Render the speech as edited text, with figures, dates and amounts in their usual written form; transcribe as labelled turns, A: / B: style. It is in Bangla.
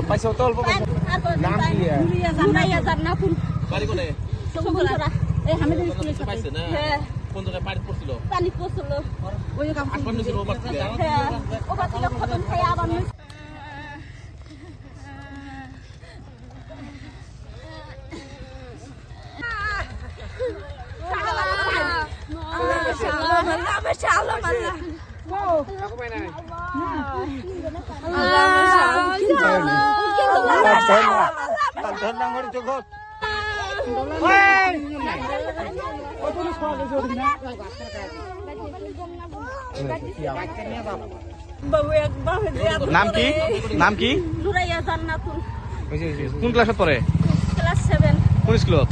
A: পাইছো তো অল্প নাম কি নুরাইয়া জান্নাতুন বাড়ি কোনে সমুদ্রা এই হামিদের স্কুলে পাইছে না কোন জায়গায় পানি পড়ছিল ওই কাম করতে ছিল ওবার থেকে ওবার থেকে খতম খাই আবার
B: নাম কি নাম কি
A: নুরাইয়া জান্নাতুন
B: কোন ক্লাসে পড়ে
A: ক্লাস 7
B: কোন স্কুলত